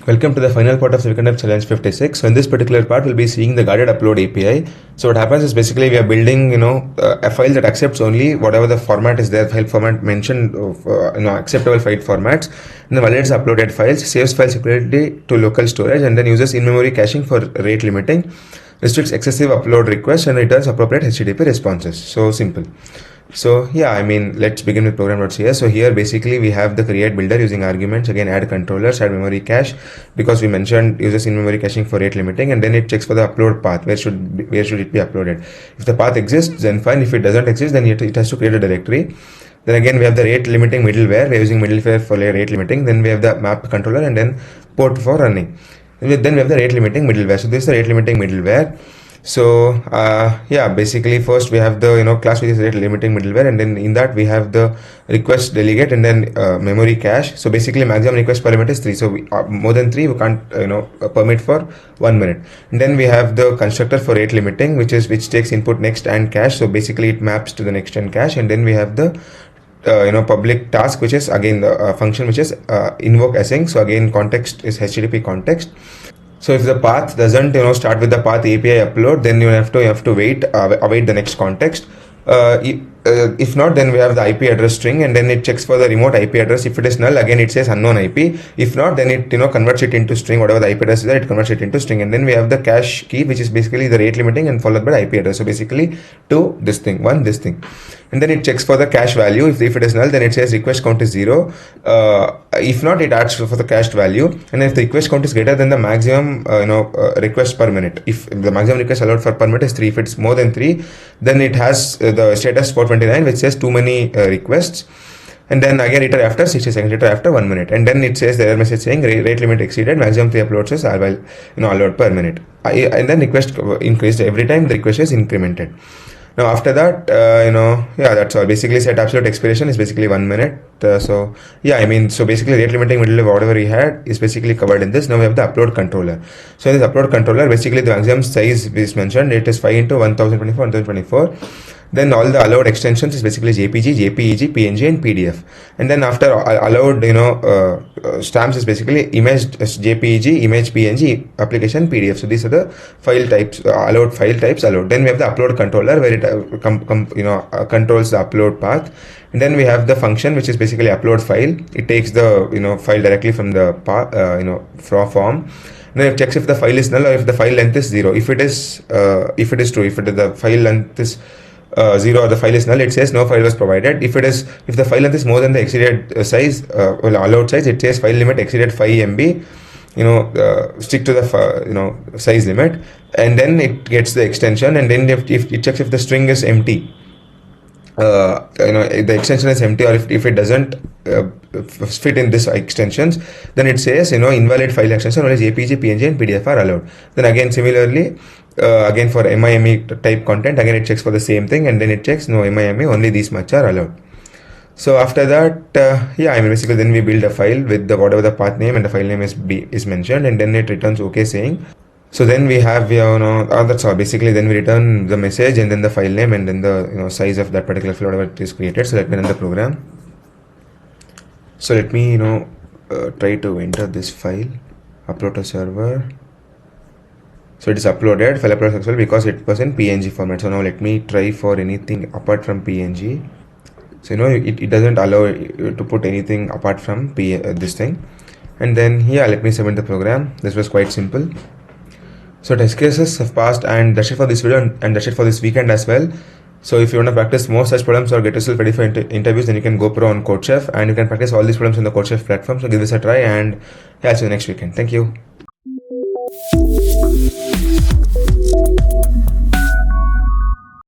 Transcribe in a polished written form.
Welcome to the final part of the Weekend Dev Challenge 56. So in this particular part, we'll be seeing the GuardedUpload API. So what happens is basically we are building, a file that accepts only whatever the format is there, file format mentioned of, acceptable file formats, and then validates uploaded files, saves files separately to local storage, and then uses in-memory caching for rate limiting, restricts excessive upload requests, and returns appropriate HTTP responses. So simple. So yeah, let's begin with program.cs. So here basically we have the create builder using arguments, again add controllers, add memory cache, because we mentioned uses in-memory caching for rate limiting, and then it checks for the upload path, where should it be uploaded. If the path exists, then fine. If it doesn't exist, then it has to create a directory. Then again we have the rate limiting middleware. We're using middleware for rate limiting. Then we have the map controller and then port for running. Then we have the rate limiting middleware. So this is the rate limiting middleware. So basically first we have the class which is rate limiting middleware, and then in that we have the request delegate and then memory cache. So basically maximum request per limit is 3. So more than 3 we can't permit for 1 minute. And then we have the constructor for rate limiting, which takes input next and cache. So basically it maps to the next and cache. And then we have the public task, which is again the function which is invoke async. So again context is HTTP context. So if the path doesn't start with the path API upload, then you have to await the next context. If not, then we have the IP address string, and then it checks for the remote IP address. If it is null, again it says unknown IP. If not, then it converts it into string. Whatever the IP address is there, it converts it into string. And then we have the cache key, which is basically the rate limiting and followed by the IP address. So basically this thing. And then it checks for the cache value. If it is null, then it says request count is 0. If not, it adds for the cached value. And if the request count is greater than the maximum request per minute, if the maximum request allowed for per minute is 3, if it's more than 3, then it has the status 429, which says too many requests. And then again return after 60 seconds, return after 1 minute, and then it says the error message saying rate limit exceeded, maximum 3 uploads is allowed per minute. And then request increased every time the request is incremented. Now after that, that's all. Basically set absolute expiration is basically 1 minute. So basically rate limiting middleware, whatever we had is basically covered in this. Now we have the upload controller. So in this upload controller, basically the maximum size is mentioned. It is 5 into 1024. Then all the allowed extensions is basically JPG, JPEG, PNG, and PDF. And then after allowed, stamps is basically image JPEG, image PNG, application PDF. So these are the file types, allowed file types allowed. Then we have the upload controller, where it controls the upload path. And then we have the function, which is basically upload file. It takes the file directly from the form. Then it checks if the file is null or if the file length is 0. If it is true, if the file length is 0 or the file is null, it says no file was provided. If the file length is more than the exceeded size, allowed size, it says file limit exceeded 5 MB. Stick to the size limit, and then it gets the extension. And then if it checks if the string is empty, the extension is empty, or if it doesn't fit in this extensions, then it says invalid file extension, only JPG, PNG, and PDF are allowed. Then again similarly, again for MIME type content, again it checks for the same thing, and then it checks no MIME, only these much are allowed. So after that, basically then we build a file with whatever the path name and the file name is mentioned, and then it returns OK saying. So then we have that's all. Basically then we return the message and then the file name and then the size of that particular file, whatever it is created. So let me run the program. So let me try to enter this file, upload to server. So it is uploaded, file upload successful because it was in PNG format. So now let me try for anything apart from PNG. So it doesn't allow you to put anything apart from this thing. And then let me submit the program. This was quite simple. So test cases have passed, and that's it for this video, and that's it for this weekend as well. So if you want to practice more such problems or get yourself ready for interviews, then you can go pro on CodeChef, and you can practice all these problems on the CodeChef platform. So give this a try, and see you next weekend. Thank you.